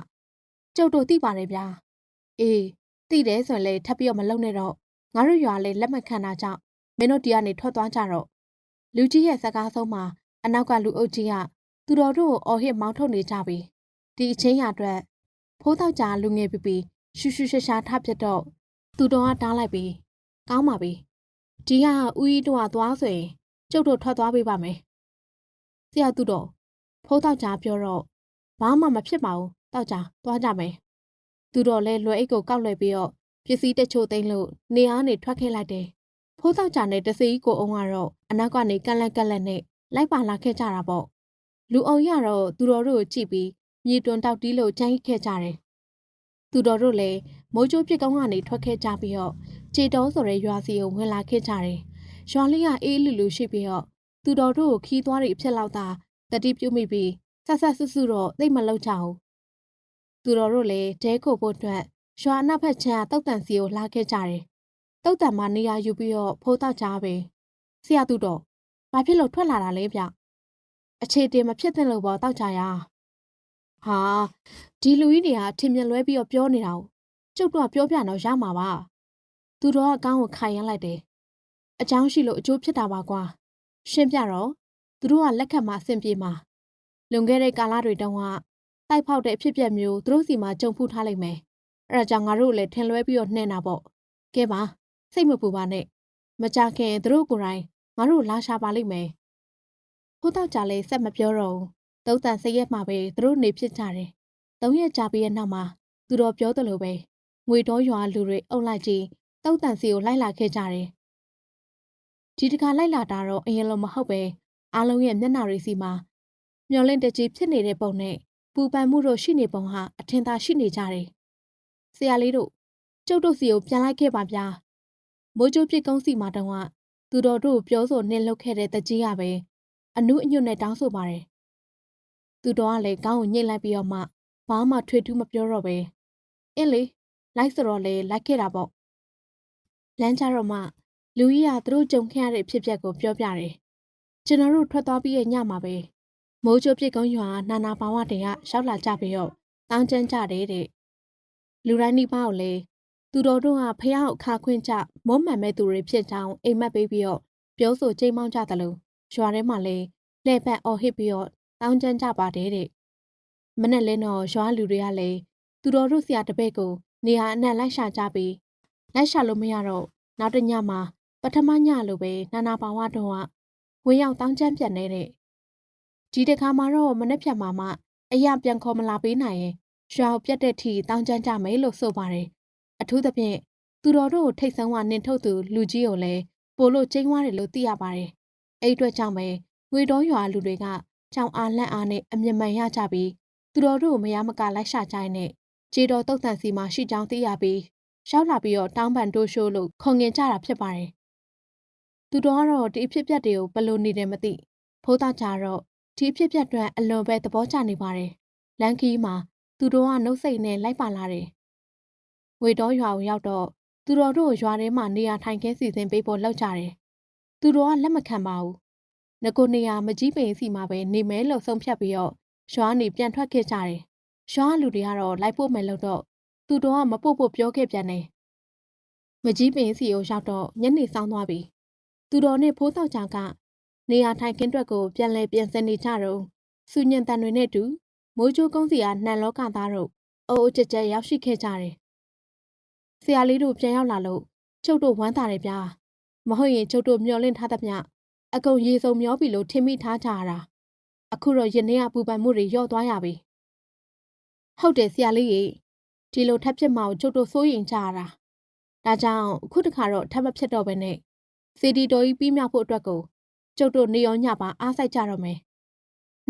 ကျုပ်တို့သိပါတယ်ဗျာအေးသိတယ်ဆိုရင်လေထပ်ပြီးတော့မလုံနဲ့တော့ငါတို့ရွာလေလက်မခံတာကြောင့်မင်းတို့ဒီကနေထွက်သွားကြတော့လူကြီးရဲ့စကားဆုံးမှာအနောက်ကလူအုပ်ကြီးကသူတော်တို့ကိုအော်ဟစ်မောင်းထုတ်နေကြပြီဒီအချင်းရအတွက်ဖိုးတောက်ကြလူငယ်ပြရှူရှူရှာရှာထပြတော့သူတော်ကတားလိုက်ပြီးကောင်းပါပြီဒီကဦးကြီးတို့ကသွားဆိုရင်ကျုပ်တို့ထွက်သွားပေးပါမယ်ဆရာသူတော်ဖိုးတောက်ကြပြောတော့ဘာမှမဖြစ်ပါဘူးတောက်ကြသွားကြမယ်သူတော်လဲလွယ်အိတ်ကိုကောက်လွှဲပြီးတော့ပစ္စည်းတချို့သိမ်းလို့နေအားနေထွက်ခဲ့လိုက်တယ်ဖိုးတောက်ကြနဲ့တစီကိုအုံကတော့အနောက်ကနေကန့်လန့်နဲ့လိုက်ပါလာခဲ့ကြတာပေါ့လူအောင်ရတော့သူတော်တို့ကိုကြည့်ပြီးမြေတွန်တောက်တီးလို့ကြိုင်းခဲ့ကြတယ်သူတော်တို့လည်းမိုးကြိုးပြစ်ကောင်းကနေထွက်ခဲ့ကြပြီးတော့ခြေတော်ဆိုတဲ့ရွာစီကိုဝင်လာခဲ့ကြတယ်ရွာလေးကအေးလူရှိပြီးတော့သူတော်တို့ကိုခီးသွားတွေအဖြစ်လောက်သာတတိပြုတ်မိပြီးဆက်ဆုတော့သိမလောက်ကြဘူးသူတော်တို့လည်းတဲခိုဖို့အတွက်ရွာနောက်ဖက်ခြမ်းကတောက်တန်စီကိုလာခဲ့ကြတယ်တောက်တန်မှာနေရာယူပြီးတော့ဖိုးတောက်ကြပဲဆရာသူတော်ဘာဖြစ်လို့ထွက်လာတာလဲဗျ အခြေတင်မဖြစ်သင့်လို့ပေါ့တောက်ကြရဟာဒီလူကြီးတွေကထင်မြင်လွဲပြီးတော့ပြောနေတာကိုကျုပ်တို့ကပြောပြတော့ရမှာပါသူတော်ကကောင်းကိုခိုင်ရမ်းလိုက်တယ်အကြောင်းရှိလို့အကျိုးဖြစ်တာပါကွာရှင်းပြတော့သူတို့ကလက်ခံမှအဆင်ပြေမှာလွန်ခဲ့တဲ့ကာလတွေတုန်းကတိုက်ဖောက်တဲ့အဖြစ်အပျက်မျိုးသူတို့စီမှာကြုံဖူးထားလိုက်မယ်အဲ့ဒါကြောင့်ငါတို့လည်းထင်လွဲပြီးတော့နှဲ့တာပေါ့ကဲပါစိတ်မပူပါနဲ့မကြခင်သူတို့ကိုယ်တိုင်ငါတို့လာရှာပါလိမ့်မယ်ခိုးတော့ကြလဲဆက်မပြောတော့ဘူးသုံးတန်စရက်မှာပဲသူတို့နေဖြစ်ကြတယ်၃ရက်ကြာပြီးရဲ့နောက်မှာသူတော်ပြောသလိုပဲငွေတော်ရွာလူတွေအုပ်လိုက်ကြည့်သုံးတန်စီကိုလိုက်လာခဲ့ကြတယ်ဒီတခါလိုက်လာတာတော့အရင်လိုမဟုတ်ပဲအားလုံးရဲ့မျက်နှာတွေစီမှာမျောလင့်တကြီးဖြစ်နေတဲ့ပုံနဲ့ပူပန်မှုတို့ရှိနေပုံဟာအထင်သာရှိနေကြတယ်ဆရာလေးတို့ကျုပ်တို့စီကိုပြန်လိုက်ခဲ့ပါဗျာမိုးကြိုးပြစ်ကုန်းစီမှာတုန်းကသူတော်တို့ပြောဆိုနှင်းလုတ်ခဲ့တဲ့တကြီးကပဲအနုအညွတ်နဲ့တောင်းဆိုပါတယ်သူတော်ကလည်းကောင်းကိုညှိလိုက်ပြီးတော့မှဘာမှထွေထူးမပြောတော့ပဲအင်းလေလိုက်ဆိုတော့လေလိုက်ခဲ့တာပေါ့လမ်းကြတော့မှလူကြီးကသူတို့ကြုံခဲ့ရတဲ့ဖြစ်ပျက်ကိုပြောပြတယ်ကျွန်တော်တို့ထွက်သွားပြီးရဲ့ညမှာပဲမိုးကြိုးပြစ်ကုန်းရွာနာနာပါဝတွေကရောက်လာကြပြီးတော့တောင်းကျမ်းကြတယ်တဲ့လူတိုင်းဒီပါကိုလေသူတော်တို့ကဖះကိုအခါခွင့်ကြမုန်းမှန်မဲ့သူတွေဖြစ်ကြောင်းအိမ်မက်ပေးပြီးတော့ပြောဆိုကြိမ်မောင်းကြတယ်လို့ရွာထဲမှာလေလှည့်ပတ်အော်ဟစ်ပြီးတော့တောင်းကျမ်းကြပါတယ်တဲ့မနဲ့လဲတော့ရွာလူတွေကလည်းသူတော်တို့ဆရာတပည့်ကိုနေရာအနှံ့လိုက်ရှာကြပြီးလိုက်ရှာလို့မရတော့နောက်တညမှာပထမညလိုပဲနာနာပါဝတော့ကဝင်ရောက်တောင်းကျမ်းပြန်နေတဲ့ဒီတခါမှာတော့မနေ့ဖြတ်မှာမှအရာပြန်ခေါ်မလာပေးနိုင်ရင်ရွာကိုပြတ်တဲ့ထီတောင်းကျမ်းကြမယ်လို့ဆိုပါတယ်အထူးသဖြင့်သူတော်တို့ထိတ်ဆုံးကနင်ထုတ်သူလူကြီးကိုလည်းပိုလို့ကျင်းသွားတယ်လို့သိရပါတယ်အဲ့အတွက်ကြောင့်ပဲငွေတော်ရွာလူတွေကကြောင်အားလက်အားနဲ့အမြင်မှန်ရကြပြီးသူတော်တို့မရမကလိုက်ရှာကြတဲ့ခြေတော်တုတ်တန်စီမှာရှိကြောင်းသိရပြီးရောက်လာပြီးတော့တောင်းပန်တိုးရှိုးလို့ခုံငင်ကြတာဖြစ်ပါတယ်သူတော်ကတော့ဒီအဖြစ်ပြက်တွေကိုဘယ်လိုနေတယ်မသိဖိုးသားကြတော့ဒီအဖြစ်ပြက်တွေအလွန်ပဲသဘောကျနေပါတယ်လန်ကီမှာသူတော်ကနှုတ်ဆက်နဲ့လိုက်ပါလာတယ်ငွေတော်ရွာကိုရောက်တော့သူတော်တို့ရွာထဲမှာနေရာထိုင်ခင်းစီစဉ်ပေးဖို့လောက်ကြတယ်သူတော်ကလက်မခံပါဘူးငကိုနေရာမကြီးပင်စီမှာပဲနေမယ်လို့ဆုံးဖြတ်ပြီးတော့ရွာနေပြန်ထွက်ခဲ့ကြတယ်ရွာလူတွေကတော့လိုက်ဖို့မယ်လို့တော့သူတော်ကမပို့ဖို့ပြောခဲ့ပြန်တယ်မကြီးပင်စီကိုရောက်တော့ညနေဆောင်သွားပြီသူတော်နဲ့ဖိုးတောက်ချောင်ကနေရာထိုင်ခင်းအတွက်ကိုပြန်လဲပြင်ဆင်နေကြတော့စူညံတန်တွေနဲ့တူမိုးကြိုးကုန်းစီကနှံလောကသားတို့အိုးအကျက်ကျက်ရောက်ရှိခဲ့ကြတယ်ဆရာလေးတို့ပြန်ရောက်လာလို့ကျုပ်တို့ဝမ်းသာတယ်ဗျာမဟုတ်ရင်ကျုပ်တို့မျောလင့်ထားသမျှအကုန်ရေစုံမျောပြီလို့ထင်မိထားကြရတာအခုတော့ယနေ့ကပူပန်မှုတွေလျော့သွားရပြီဟုတ်တယ်ဆရာလေးကြီးဒီလိုထပ်ဖြစ်မှကျုပ်တို့စိုးရင်ကြရတာဒါကြောင့်အခုတခါတော့ထပ်မဖြစ်တော့ဘဲနဲ့စီဒီတော်ကြီးပြီးမြောက်ဖို့အတွက်ကိုကျုပ်တို့နေရောညပါအားစိုက်ကြတော့မယ်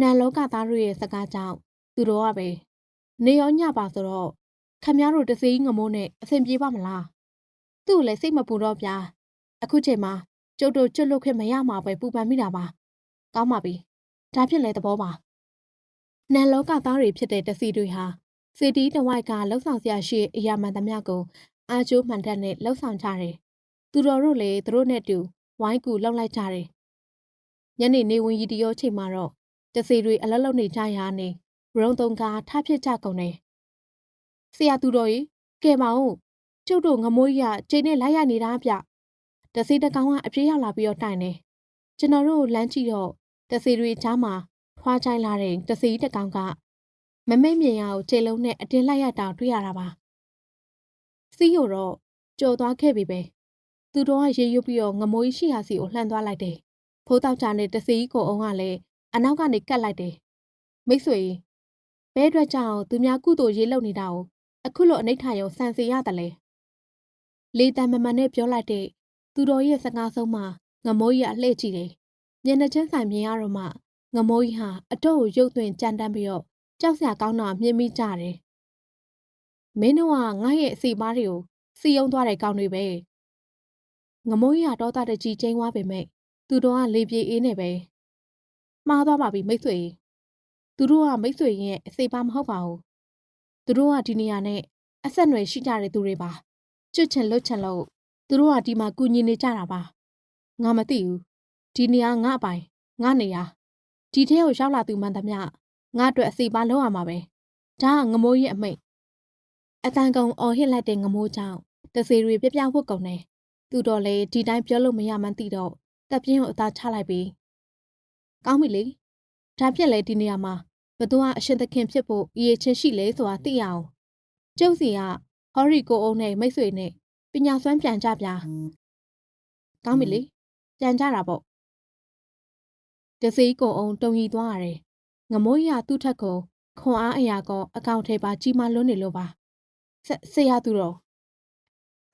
နှံလောကသားတို့ရဲ့စကားကြောင့်သူတို့ကပဲနေရောညပါဆိုတော့ခမည်းတော်တစေးငမိုးနဲ့အဆင်ပြေပါမလားသူ့ကိုလည်းစိတ်မပူတော့ဗျာအခုချိန်မှာကျုပ်တို့ကျွတ်လွတ်ခွင့်မရမှာပဲပူပန်မိတာပါကောင်းပါပြီဒါဖြစ်လဲသဘောပါနှံလောကသားတွေဖြစ်တဲ့တစီတွေဟာစီတီတဝိုက်ကလှုပ်ဆောင်စရာရှိအရာမှန်သမျှကိုအာကျိုးမှန်တတ်နဲ့လှုပ်ဆောင်ကြတယ်သူတော်တို့လည်းသူတို့နဲ့တူဝိုင်းကူလှုပ်လိုက်ကြတယ်ညနေနေဝင်ရီတရောချိန်မှာတော့တစီတွေအလလုံးနေကြရာနေရုံသုံးကားထားဖြစ်ကြကုန်တယ်ဆရာသူတော်ကြီးကဲပါဦးကျုပ်တို့ငမိုးကြီးကချိန်နဲ့လိုက်ရနေတာဗျတစီတကောင်ကအပြေးရောက်လာပြီးတော့တိုင်တယ်ကျွန်တော်တို့လမ်းကြည့်တော့တစီတွေချားမှာထွားချိုင်းလာတဲ့တစီတကောင်ကမမိတ်မြင်ရကိုခြေလုံးနဲ့အတင်းလိုက်ရတာတွေ့ရတာပါစီးကိုတော့ကြော်သွားခဲ့ပြီပဲသူတော်ကရေရွတ်ပြီးတော့ငမိုးကြီးရှိရာစီကိုလှမ်းသွားလိုက်တယ်ဖိုးတောက်ချာနဲ့တစီကိုအုံးကလည်းအနောက်ကနေကတ်လိုက်တယ်မိတ်ဆွေဘဲအတွက်ကြောင့်သူများကုသိုလ်ရေးလုပ်နေတာကိုအခုလိုအနိဋ္ဌာယုံစံစီရတယ်လေလေတံမမှန်နဲ့ပြောလိုက်တဲ့သူတော်ရဲ့စကားဆုံးမှာငမိုးကြီးအလှည့်ကြည့်တယ်မျက်နှာချင်းဆိုင်မြင်ရတော့မှငမိုးကြီးဟာအတော့ကိုရုပ်သွင်းကြမ်းတမ်းပြီးတော့ကြောက်စရာကောင်းတော့မြင်မိကြတယ်မင်းတို့ကငါ့ရဲ့အစီမားတွေကိုစီယုံသွားတဲ့ကောင်တွေပဲငမိုးကြီးကတော့တကြီးကျင်းသွားပေမဲ့သူတော်ကလေပြေအေးနေပဲမှားသွားပါပြီမိတ်ဆွေသူတို့ကမိတ်ဆွေရဲ့အစိပါမဟုတ်ပါဘူးသူတို့ကဒီနေရာနဲ့အဆက်အနွယ်ရှိကြတဲ့သူတွေပါကျွတ်ချင်လွတ်ချင်လို့သူတို့ကဒီမှာကူညီနေကြတာပါငါမသိဘူးဒီနေရာငါအပိုင်ငါနေရာ ဒီထဲကိုရောက်လာသူမှန်သမျှငါ့အတွက်အစီပါလုံးရမှာပဲဒါကငမိုးရဲ့အမိတ်အတန်ကုန်အော်ဟစ်လိုက်တဲ့ငမိုးကြောင့်တစေတွေပြပြဝတ်ကုန်တယ်သူတော်လေဒီတိုင်းပြောလို့မရမှန်းသိတော့တပ်ပြင်းကိုအသာချလိုက်ပြီးကောင်းပြီလေဒါဖြစ်လေဒီနေရာမှာဘသူကအရှင်သခင်ဖြစ်ဖို့အရေးချင်းရှိလေဆိုတာသိရအောင်ကျုပ်စီကဟော်ရီကိုအုံးနဲ့မိတ်ဆွေနဲ့ပညာစွမ်းပြန်ကြပြကောင်းပြီလေပြန်ကြတာပေါ့တစေးကိုအုံးတုံရီသွားရတယ်ငမိုးရသူ့ထက်ကိုခွန်အားအရာကအကောင့်ထဲပါကြီးမားလွန်းနေလို့ပါဆရာသူတော်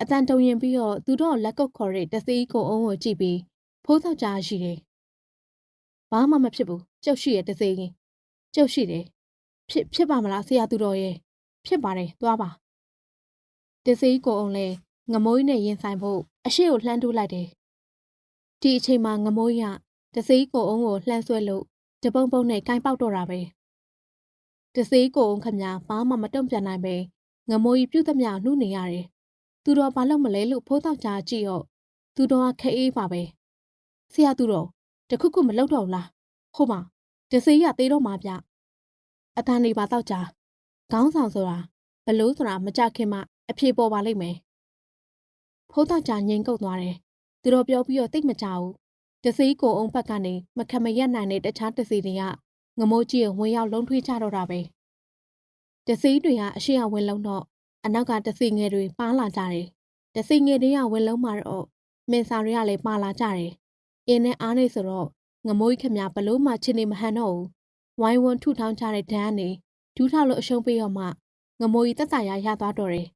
အတန်တုံရင်ပြီးတော့သူတို့လက်ကုပ်ခေါ်တဲ့တစေးကိုအုံးကိုကြည့်ပြီးဖိုးသောက်ကြရှိတယ်ဘာမှမဖြစ်ဘူးကျုပ်ရှိရတစေးရင်ကျုပ်ရှိတယ်ဖြစ်ပါမလားဆရာသူတော်ရဲ့ဖြစ်ပါတယ်သွားပါတစေးကိုအုံးလဲငမိုးနဲ့ရင်ဆိုင်ဖို့အရှိကိုလှမ်းတူးလိုက်တယ်ဒီအချိန်မှာငမိုးရတစေးကိုအုံးကိုလှမ်းဆွဲလို့တပုံပုံနဲ့ကိုင်းပေါက်တော့တာပဲတစေးကိုအုံးခမဘာမှမတုံ့ပြန်နိုင်ပဲငမိုးကြီးပြုတ်သမျှနှုတ်နေရတယ်သူတော်ဘာလို့မလဲလို့ဖိုးသောက်ကြကြည့်တော့သူတော်ကခက်အေးပါပဲဆရာသူတော်တခုခုမလုပ်တော့လားဟုတ်ပါတစေးရသေးတော့မှာဗျအတန်နေပါတော့ကြခေါင်းဆောင်ဆိုတာဘလို့ဆိုတာမကြခင်မှအဖြေပေါ်ပါလိမ့်မယ်ဖိုးသောက်ကြငိမ်ကုတ်သွားတယ်သူတော်ပြောပြီးတော့တိတ်မကြဘူးတစေးကိုအုံးဘက်ကနေမခမရက်နိုင်တဲ့တခြားတစေးတွေကငမိုးကြီးကိုဝင်ရောက်လုံးထွေးကြတော့တာပဲတစေးတွေကအရှိအဝင်လုံးတော့အနောက်ကတစေးငယ်တွေပါလာကြတယ်တစေးငယ်တွေကဝင်လုံးမှာတော့မင်းစာတွေကလည်းပါလာကြတယ်အင်းနဲ့အားနေဆိုတော့ငမိုးကြီးခမဘလို့မှချင်းနေမဟန်တော့ဘူးဝိုင်းဝန်းထုထောင်းကြတဲ့ဒန်းကနေဒူးထောက်လို့အရှုံးပေးတော့မှငမိုးကြီးတက်တာရသွားတော့တယ်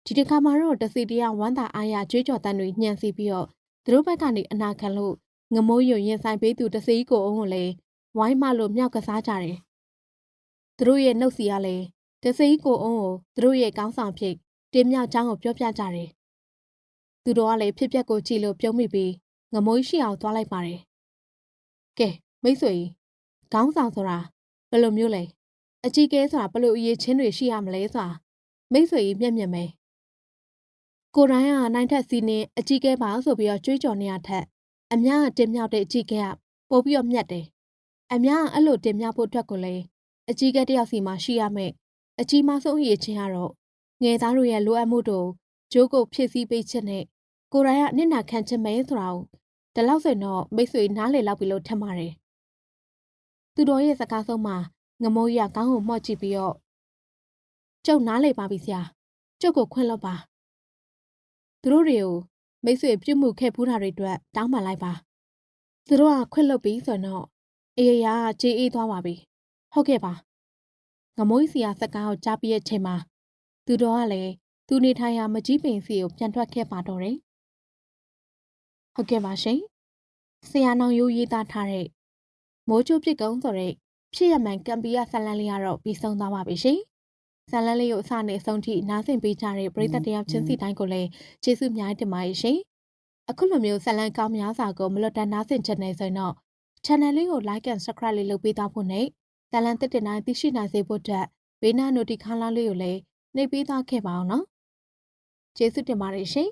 ဒီတစ်ခါမှာတော့တစီတရားဝမ်းသာအားရကြွေးကြော်တန်းတွေညှံစီပြီးတော့သူတို့ဘက်ကနေအနာခံလို့ငမိုးရုံရင်ဆိုင်ပေးသူတစီကိုအုံးကိုလည်းဝိုင်းမလို့မြောက်ကစားကြတယ်သူတို့ရဲ့နှုတ်စီကလည်းတစီကိုအုံးကိုသူတို့ရဲ့ကောင်းဆောင်ဖြစ်တင်းမြောက်ချောင်းကိုပြောပြကြတယ်သူတို့ကလည်းဖြစ်ပျက်ကိုကြည့်လို့ပြုံးမိပြီးငမိုးရှိအောင်သွားလိုက်ပါတယ်ကဲမိတ်ဆွေခေါင်းဆောင်ဆိုတာဘယ်လိုမျိုးလဲအကြီးကဲဆိုတာဘယ်လိုအရေးချင်းတွေရှိရမလဲဆိုတာမိတ်ဆွေကြီးမျက်မျက်ပဲကိုတိုင်းကနိုင်ထက်စီးနေအကြီးကဲပါဆိုပြီးတော့ကြွေးကြော်နေရထက်အများကတင်မြောက်တဲ့အကြီးကဲကပို့ပြီးတော့မြတ်တယ်အများကအဲ့လိုတင်မြောက်ဖို့အတွက်ကိုလည်းအကြီးကဲတယောက်စီမှာရှိရမယ်အကြီးမားဆုံးအရေးချင်းကတော့ငယ်သားတို့ရဲ့လိုအပ်မှုတို့ဂျိုးကိုဖြည့်ဆည်းပေးချက်နဲ့ကိုတိုင်းကအနစ်နာခံချက်မဲဆိုတာကိုဒီလောက်ဆိုတော့မိတ်ဆွေနားလေလောက်ပြီလို့ထင်ပါတယ်သူတော်ရဲ့စကားဆုံးမှာငမိုးရကောင်းကိုမှော့ကြည့်ပြီးတော့ကျုပ်နားလေပါပြီဆရာကျုပ်ကိုခွင့်လွှတ်ပါသူတို့တွေကိုမိတ်ဆွေပြုမှုခဲ့ဖူးတာတွေအတွက်တောင်းပန်လိုက်ပါသူတို့ကခွင့်လွှတ်ပြီးဆိုတော့အေးရာကြေးအေးသွားပါပြီဟုတ်ကဲ့ပါငမိုးစီယာစကားကိုကြားပြီးတဲ့အချိန်မှာသူတော်ကလည်းသူနေထိုင်ရာမကြီးပင်စီကိုပြန်ထွက်ခဲ့ပါတော့တယ်ဟုတ်ကဲ့ပါရှင်ဆရာနောင်ရိုးရေးသားထားတဲ့မိုးချိုးပစ်ကုန်းဆိုတဲ့ဖြစ်ရမှန်ကံပီယာဇလန်းလေးကတော့ပြီးဆုံးသွားပါပြီရှင်ဇလန်းလေးကိုအစနဲ့အဆုံးထိနားဆင်ပေးကြတဲ့ပရိသတ်တရားချင်းစီတိုင်းကိုလည်းကျေးဇူးများတင်ပါတယ်ရှင်အခုလိုမျိုးဇလန်းကောင်းများစွာကိုမလွတ်တမ်းနားဆင်ချင်နေဆိုရင်တော့ channel လေးကို like and subscribe လေးလုပ်ပေးသွားဖို့နဲ့ဇလန်းတစ်တင်တိုင်းသိရှိနိုင်စေဖို့အတွက်ဘေးနား notification လေးကိုလည်းနှိပ်ပေးသွားခဲ့ပါအောင်နော်ကျေးဇူးတင်ပါတယ်ရှင်